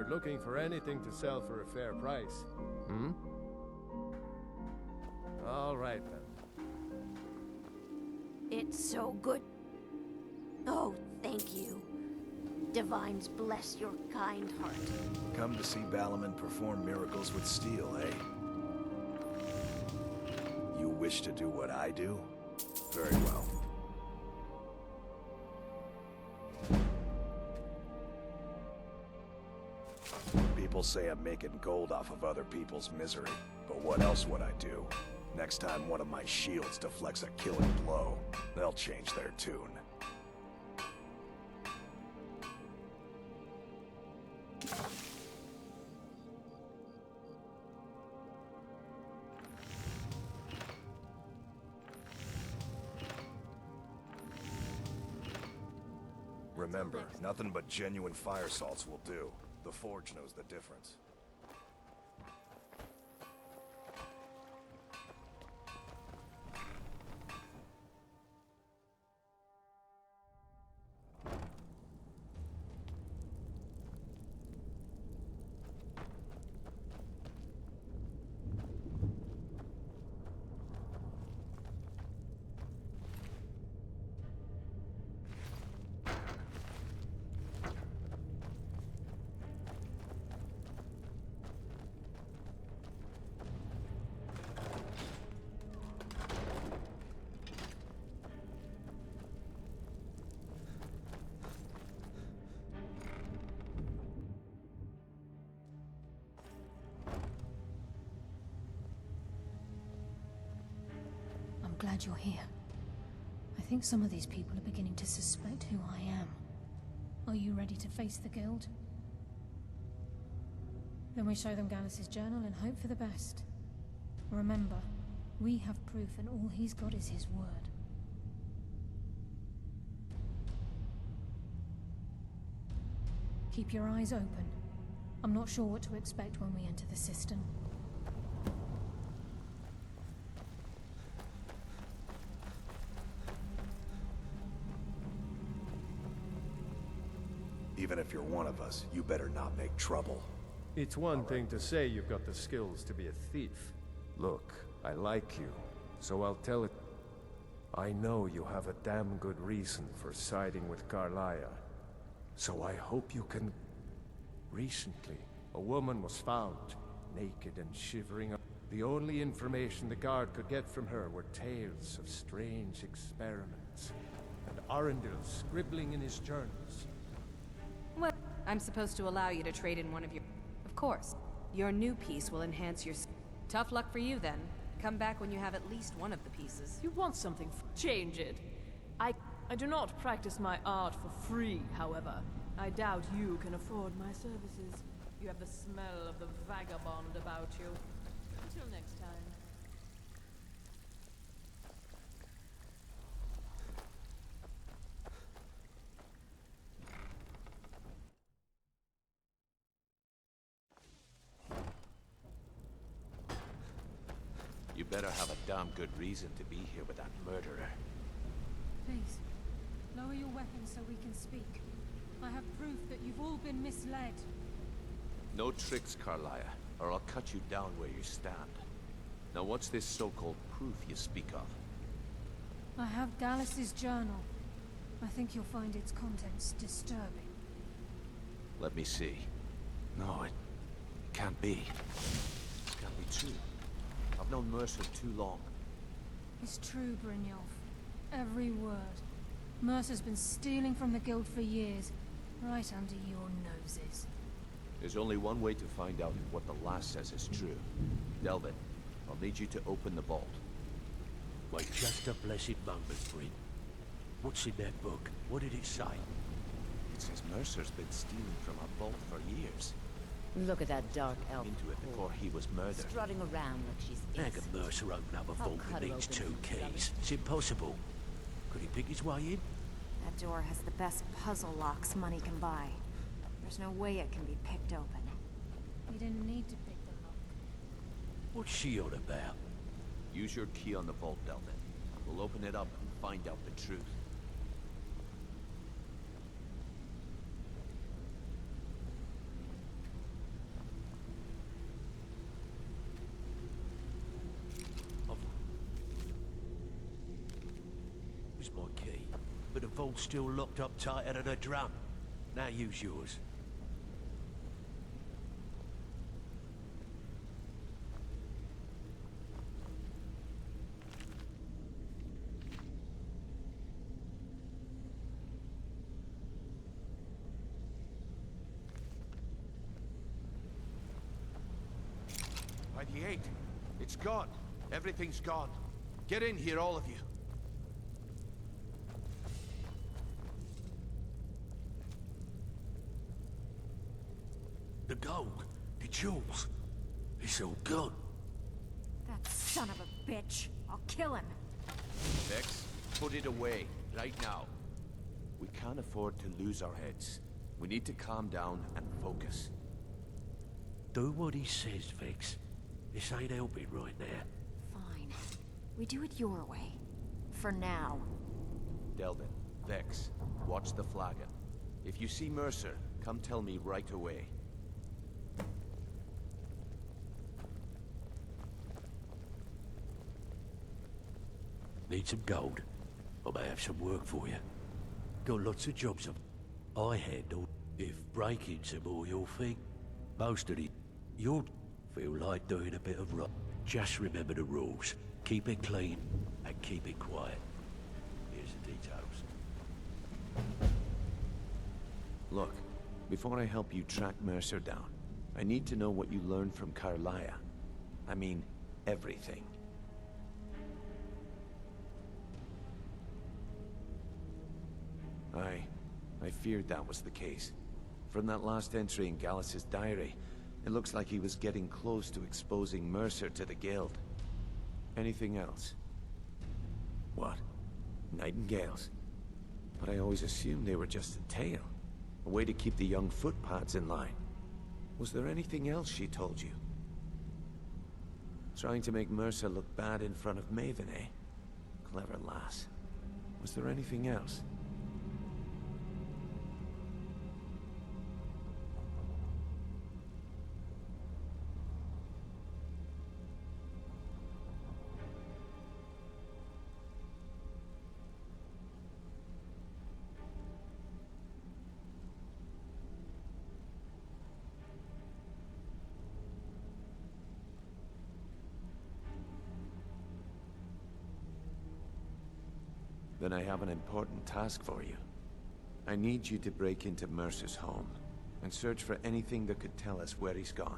you're looking for anything to sell for a fair price. Hmm? All right, then. It's so good. Oh, thank you. Divines bless your kind heart. Come to see Balaman perform miracles with steel, eh? You wish to do what I do? Very well. People say I'm making gold off of other people's misery, but what else would I do? Next time one of my shields deflects a killing blow, they'll change their tune. Remember, nothing but genuine fire salts will do. The Forge knows the difference. Glad you're here. I think some of these people are beginning to suspect who I am. Are you ready to face the guild? Then we show them Gallus's journal and hope for the best. Remember, we have proof and all he's got is his word. Keep your eyes open. I'm not sure what to expect when we enter the cistern. Even if you're one of us, you better not make trouble. It's one thing to say you've got the skills to be a thief. Look, I like you, so I'll tell it. I know you have a damn good reason for siding with Carlia. So I hope you can... Recently, a woman was found, naked and shivering. The only information the guard could get from her were tales of strange experiments, and Arundel scribbling in his journals. Well, I'm supposed to allow you to trade in one of your... Of course. Your new piece will enhance your... Tough luck for you, then. Come back when you have at least one of the pieces. You want something, change it. I do not practice my art for free, however. I doubt you can afford my services. You have the smell of the vagabond about you. Until next time. You better have a damn good reason to be here with that murderer. Please, lower your weapons so we can speak. I have proof that you've all been misled. No tricks, Carlia, or I'll cut you down where you stand. Now what's this so-called proof you speak of? I have Gallus's journal. I think you'll find its contents disturbing. Let me see. No, it can't be. It can't be true. I've known Mercer too long. It's true, Brynjolf. Every word. Mercer's been stealing from the guild for years, right under your noses. There's only one way to find out if what the lass says is true. Delvin, I'll need you to open the vault. Wait just a blessed moment, Bryn. What's in that book? What did it say? It says Mercer's been stealing from our vault for years. Look at that dark elf. Into it before he was murdered. Strutting around like she's How innocent. can Mercer open up a I'll vault cut with her these open two from the keys? It's impossible. Could he pick his way in? That door has the best puzzle locks money can buy. There's no way it can be picked open. You didn't need to pick the lock. What's she on about? Use your key on the vault, Delvin. We'll open it up and find out the truth. vault's still locked up tighter than a drum. Now use yours. By the 8. It's gone. Everything's gone. Get in here, all of you. The gold, the jewels, it's all gone. That son of a bitch. I'll kill him. Vex, put it away, right now. We can't afford to lose our heads. We need to calm down and focus. Do what he says, Vex. This ain't helping right now. Fine. We do it your way. For now. Delvin, Vex, watch the flagon. If you see Mercer, come tell me right away. Need some gold? I may have some work for you. Got lots of jobs I handle. If breaking's a more your thing, most of it, you'll feel like doing a bit of rock. Just remember the rules. Keep it clean and keep it quiet. Here's the details. Look, before I help you track Mercer down, I need to know what you learned from Carlia. I mean, everything. I feared that was the case. From that last entry in Gallus's diary, it looks like he was getting close to exposing Mercer to the Guild. Anything else? What? Nightingales? But I always assumed they were just a tale. A way to keep the young footpads in line. Was there anything else she told you? Trying to make Mercer look bad in front of Maven, eh? Clever lass. Was there anything else? Then I have an important task for you. I need you to break into Mercer's home and search for anything that could tell us where he's gone.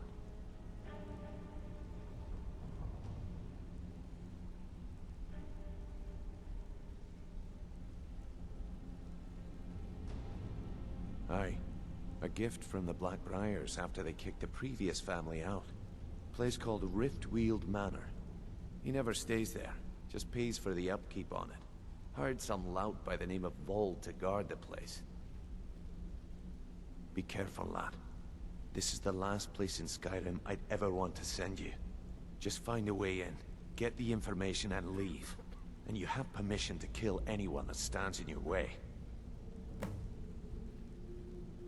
Aye. A gift from the Blackbriars after they kicked the previous family out. Place called Riftweald Manor. He never stays there, just pays for the upkeep on it. Hired some lout by the name of Vold to guard the place. Be careful, lad. This is the last place in Skyrim I'd ever want to send you. Just find a way in, get the information and leave. And you have permission to kill anyone that stands in your way.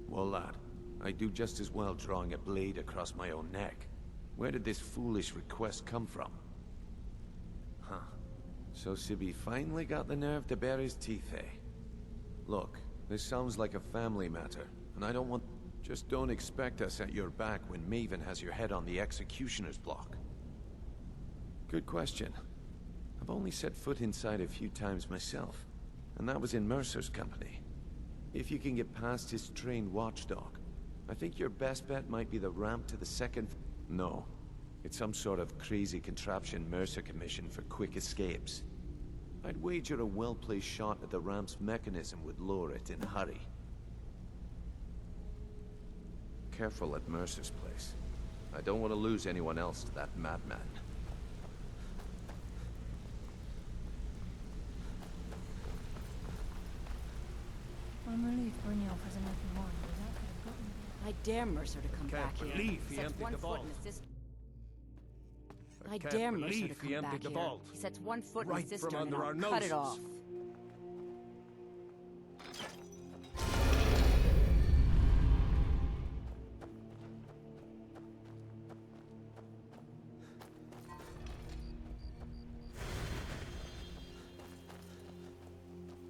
Well, lad, I do just as well drawing a blade across my own neck. Where did this foolish request come from? Huh. So Sibby finally got the nerve to bare his teeth, eh? Look, this sounds like a family matter, and I don't want... Just don't expect us at your back when Maven has your head on the executioner's block. Good question. I've only set foot inside a few times myself, and that was in Mercer's company. If you can get past his trained watchdog, I think your best bet might be the ramp to the second... No. It's some sort of crazy contraption Mercer commissioned for quick escapes. I'd wager a well-placed shot at the ramp's mechanism would lower it in a hurry. Careful at Mercer's place. I don't want to lose anyone else to that madman. I'm relieved Brynjolf has an open mind, but that could have gotten me. I dare Mercer to come Can't back here. believe he Sets emptied one the foot vault. in the system. I can't dare Mercer to believe he come emptied back the here. vault. He sets one foot Right in the from cistern and under I'll our cut it noses. off.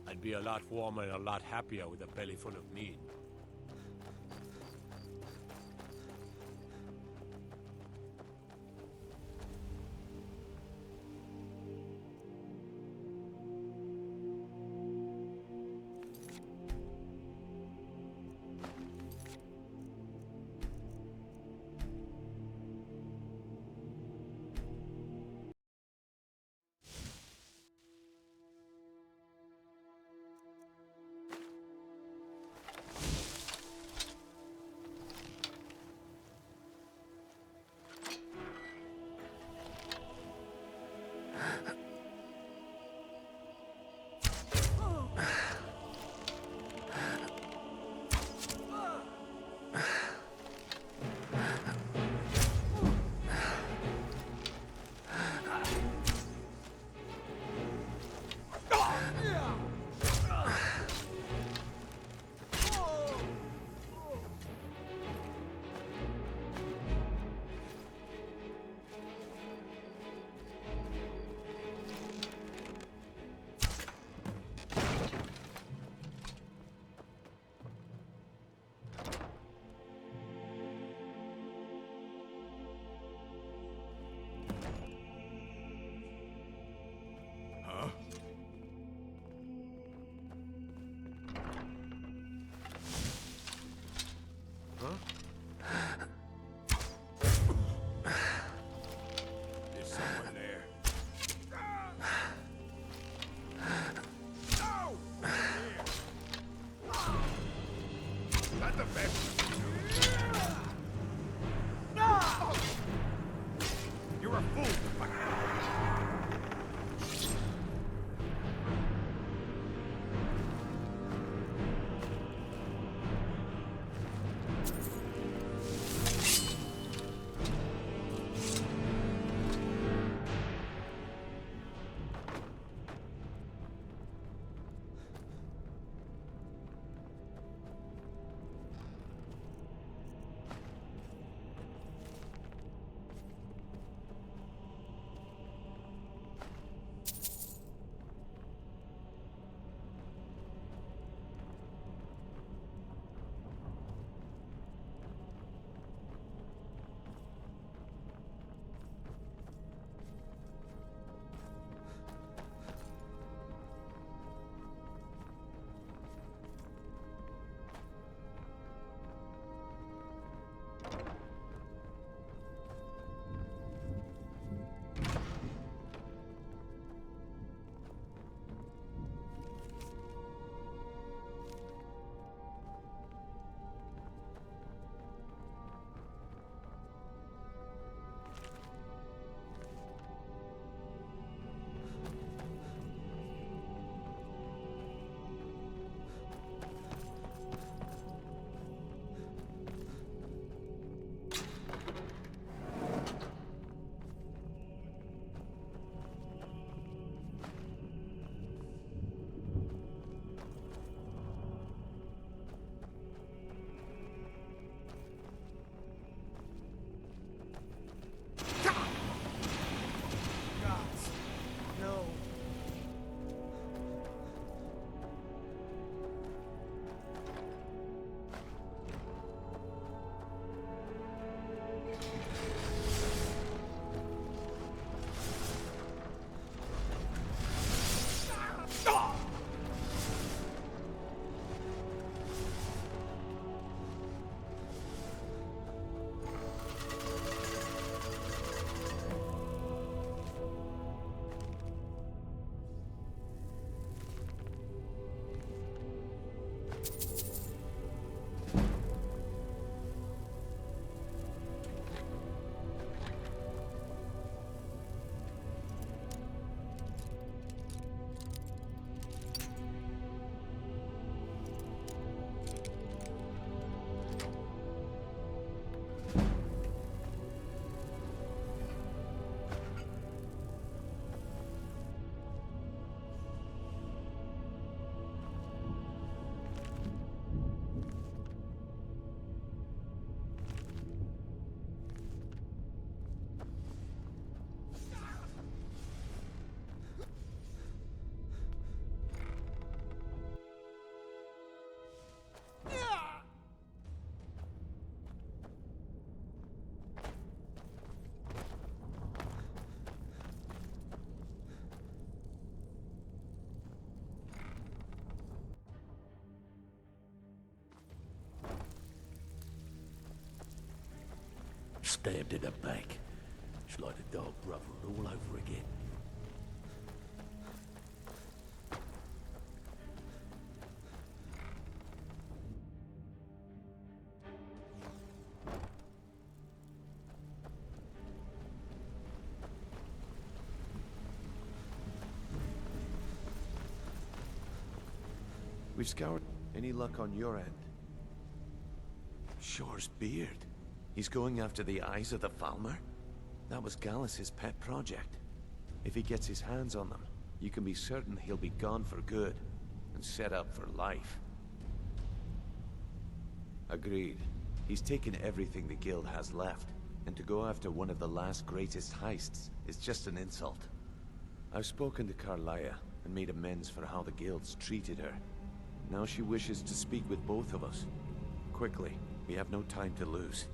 And You'd be a lot warmer and a lot happier with a belly full of meat. stabbed in the back. It's like the Dark Brotherhood all over again. We've scoured. Any luck on your end? Shore's beard. He's going after the eyes of the Falmer? That was Gallus's pet project. If he gets his hands on them, you can be certain he'll be gone for good, and set up for life. Agreed. He's taken everything the guild has left, and to go after one of the last greatest heists is just an insult. I've spoken to Carlia, and made amends for how the guilds treated her. Now she wishes to speak with both of us. Quickly, we have no time to lose.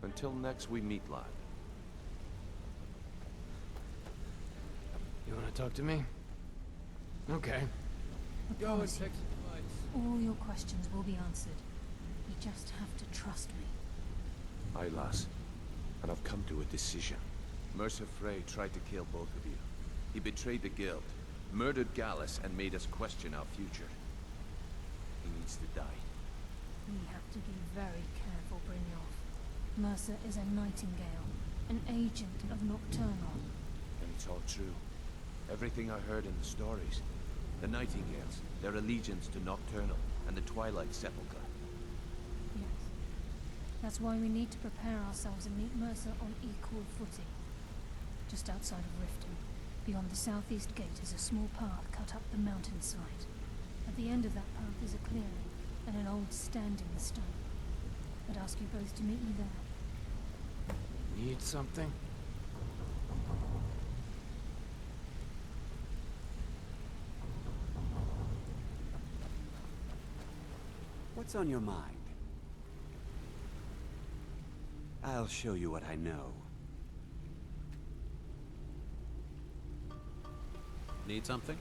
Until next we meet, lad. You want to talk to me? Okay. All your questions will be answered. You just have to trust me. Aye, lass. And I've come to a decision. Mercer Frey tried to kill both of you. He betrayed the guild, murdered Gallus, and made us question our future. He needs to die. We have to be very careful, Brynjolf. Mercer is a nightingale, an agent of Nocturnal. And it's all true. Everything I heard in the stories. The Nightingales, their allegiance to Nocturnal, and the Twilight Sepulchre. Yes. That's why we need to prepare ourselves and meet Mercer on equal footing. Just outside of Riften, beyond the southeast gate is a small path cut up the mountainside. At the end of that path is a clearing, and an old stand in the stone. I'd ask you both to meet me there. Need something? What's on your mind? I'll show you what I know. Need something?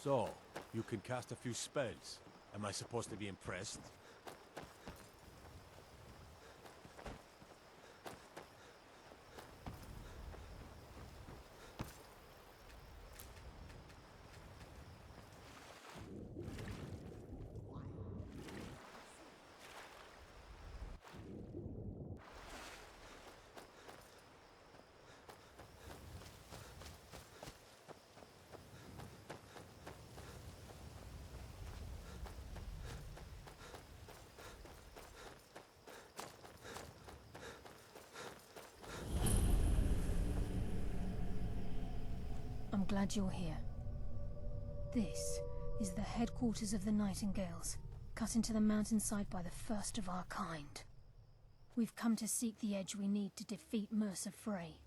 So, you can cast a few spells. Am I supposed to be impressed? I'm glad you're here. This is the headquarters of the Nightingales, cut into the mountainside by the first of our kind. We've come to seek the edge we need to defeat Mercer Frey.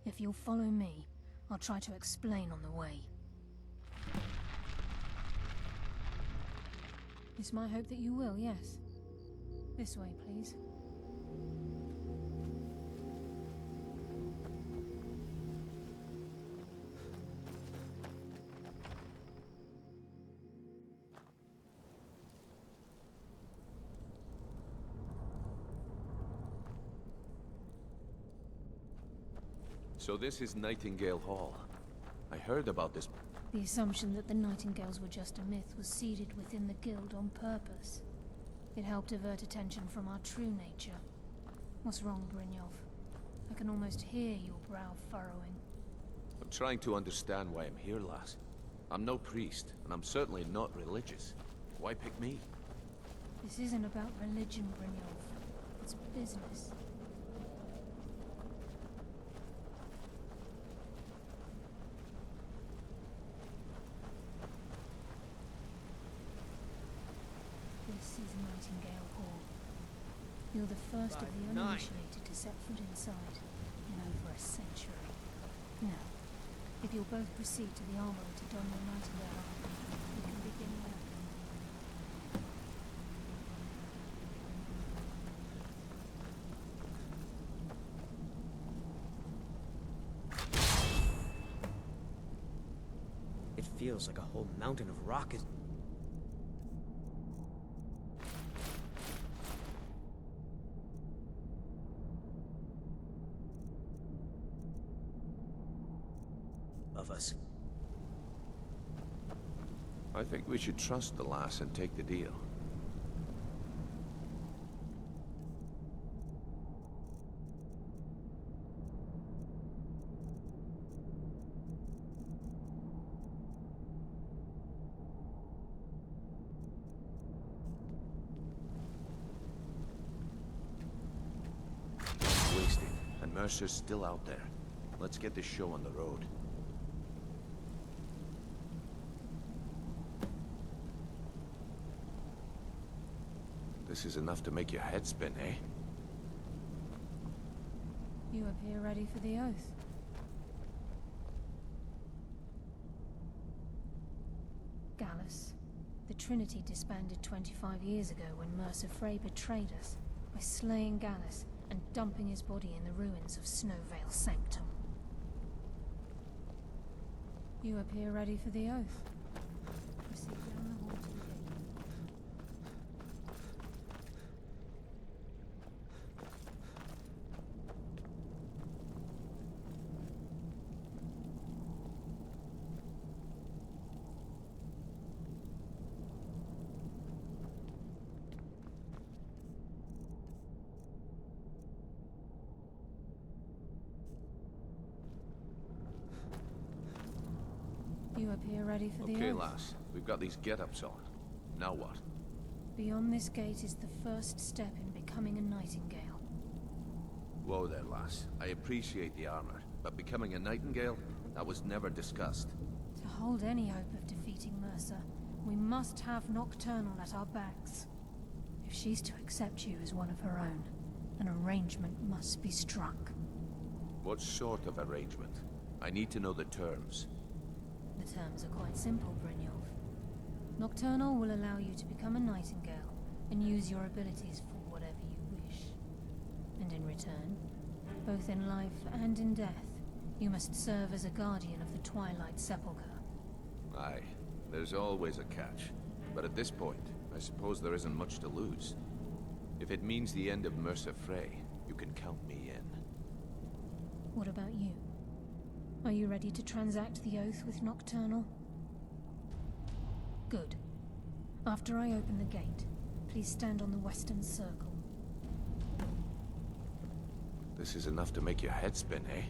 If you'll follow me, I'll try to explain on the way. It's my hope that you will, yes. This way, please. So this is Nightingale Hall. I heard about this. The assumption that the Nightingales were just a myth was seeded within the Guild on purpose. It helped divert attention from our true nature. What's wrong, Brynjolf? I can almost hear your brow furrowing. I'm trying to understand why I'm here, lass. I'm no priest, and I'm certainly not religious. Why pick me? This isn't about religion, Brynjolf. It's business. This is Nightingale Hall. You're the first of the uninitiated to set foot inside in over a century. Now, if you'll both proceed to the armory to don your Nightingale armor, we can begin work. It feels like a whole mountain of rock is... of us. I think we should trust the lass and take the deal. Wasting, and Mercer's still out there. Let's get this show on the road. This is enough to make your head spin, eh? You appear ready for the oath. Gallus. The Trinity disbanded 25 years ago when Mercer Frey betrayed us by slaying Gallus and dumping his body in the ruins of Snowvale Sanctum. You appear ready for the oath. Proceed down the hall to the gate. You appear ready for the Okay, oath. lass. We've got these get-ups on. Now what? Beyond this gate is the first step in becoming a Nightingale. Whoa there, lass. I appreciate the armor, but becoming a Nightingale? That was never discussed. To hold any hope of defeating Mercer, we must have Nocturnal at our backs. If she's to accept you as one of her own, an arrangement must be struck. What sort of arrangement? I need to know the terms. The terms are quite simple, Brynjolf. Nocturnal will allow you to become a Nightingale and use your abilities for whatever you wish. And in return, both in life and in death, you must serve as a guardian of the Twilight Sepulchre. Aye, there's always a catch. But at this point, I suppose there isn't much to lose. If it means the end of Mercer Frey, you can count me in. What about you? Are you ready to transact the oath with Nocturnal? Good. After I open the gate, please stand on the western circle. This is enough to make your head spin, eh?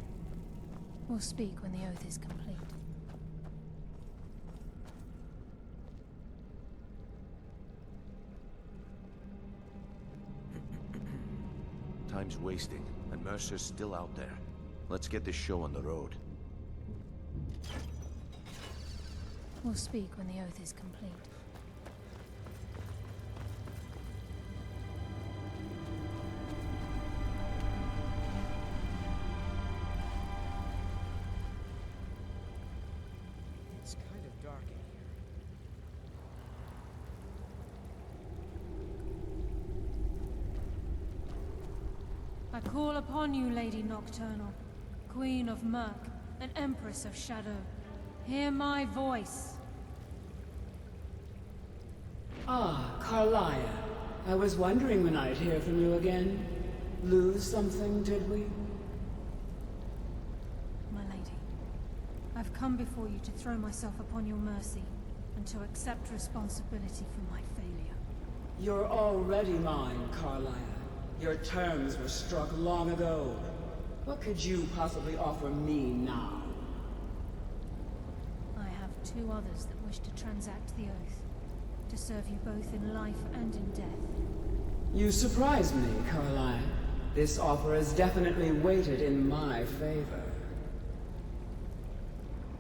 We'll speak when the oath is complete. Time's wasting, and Mercer's still out there. Let's get this show on the road. We'll speak when the oath is complete. It's kind of dark in here. I call upon you, Lady Nocturnal, Queen of Murk and Empress of Shadow. Hear my voice. Ah, Carlia. I was wondering when I'd hear from you again. Lose something, did we? I've come before you to throw myself upon your mercy, and to accept responsibility for my failure. You're already mine, Carlia. Your terms were struck long ago. What could you possibly offer me now? I have two others that wish to transact the oath, to serve you both in life and in death. You surprise me, Carlia. This offer is definitely weighted in my favor.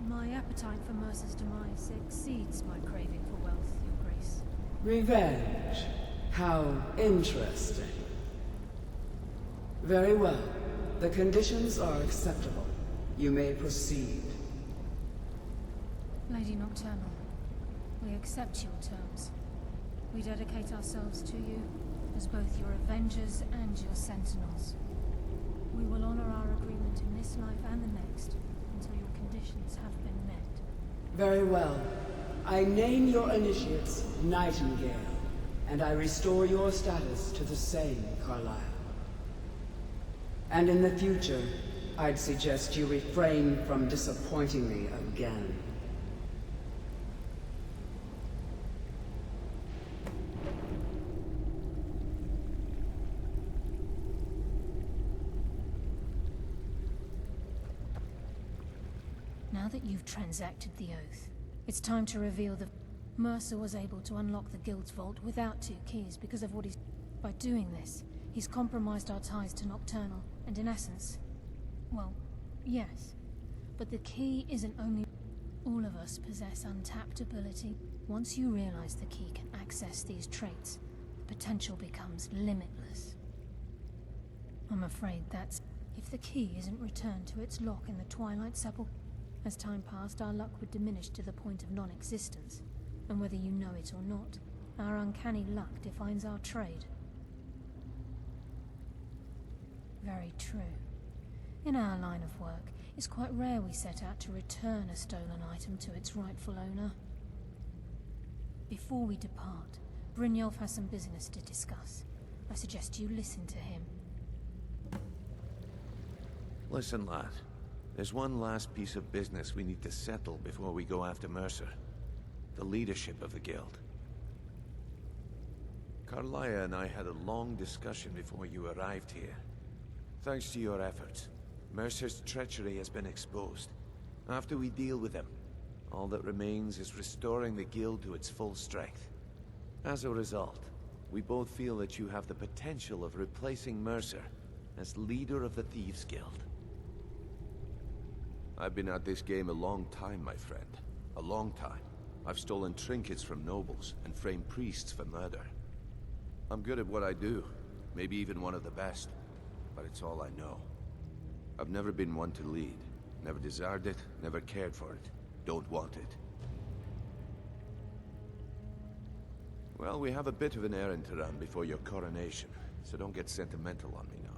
My appetite for Mercer's demise exceeds my craving for wealth, Your Grace. Revenge. How interesting. Very well. The conditions are acceptable. You may proceed. Lady Nocturnal, we accept your terms. We dedicate ourselves to you as both your avengers and your sentinels. We will honor our agreement in this life and the next until your conditions have been met. Very well. I name your initiates Nightingale, and I restore your status to the same, Carlisle. And in the future, I'd suggest you refrain from disappointing me again. Now that you've transacted the oath, it's time to reveal the... Mercer was able to unlock the Guild's vault without 2 keys because of what he's... By doing this, he's compromised our ties to Nocturnal, and in essence... Well, yes. But the key isn't only... All of us possess untapped ability. Once you realize the key can access these traits, the potential becomes limitless. I'm afraid that's... If the key isn't returned to its lock in the Twilight Sepulchre... As time passed, our luck would diminish to the point of non-existence. And whether you know it or not, our uncanny luck defines our trade. Very true. In our line of work, it's quite rare we set out to return a stolen item to its rightful owner. Before we depart, Brynjolf has some business to discuss. I suggest you listen to him. Listen, lad. There's one last piece of business we need to settle before we go after Mercer. The leadership of the Guild. Carlia and I had a long discussion before you arrived here. Thanks to your efforts, Mercer's treachery has been exposed. After we deal with him, all that remains is restoring the Guild to its full strength. As a result, we both feel that you have the potential of replacing Mercer as leader of the Thieves' Guild. I've been at this game a long time, my friend. A long time. I've stolen trinkets from nobles and framed priests for murder. I'm good at what I do, maybe even one of the best, but it's all I know. I've never been one to lead. Never desired it, never cared for it. Don't want it. Well, we have a bit of an errand to run before your coronation, so don't get sentimental on me now.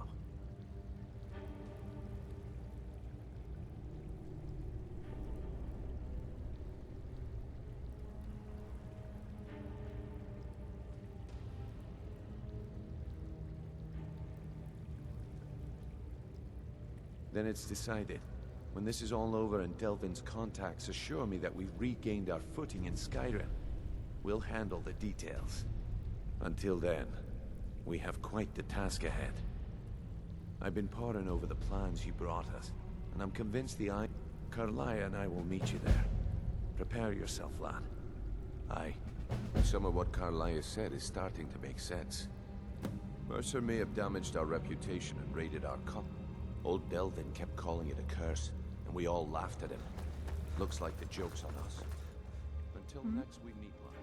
Then it's decided. When this is all over and Delvin's contacts assure me that we've regained our footing in Skyrim, we'll handle the details. Until then, we have quite the task ahead. I've been poring over the plans you brought us, and I'm convinced Carlia and I will meet you there. Prepare yourself, lad. Aye. Some of what Carlia said is starting to make sense. Mercer may have damaged our reputation and raided our Old Delvin kept calling it a curse, and we all laughed at him. Looks like the joke's on us. Until next we meet, lad.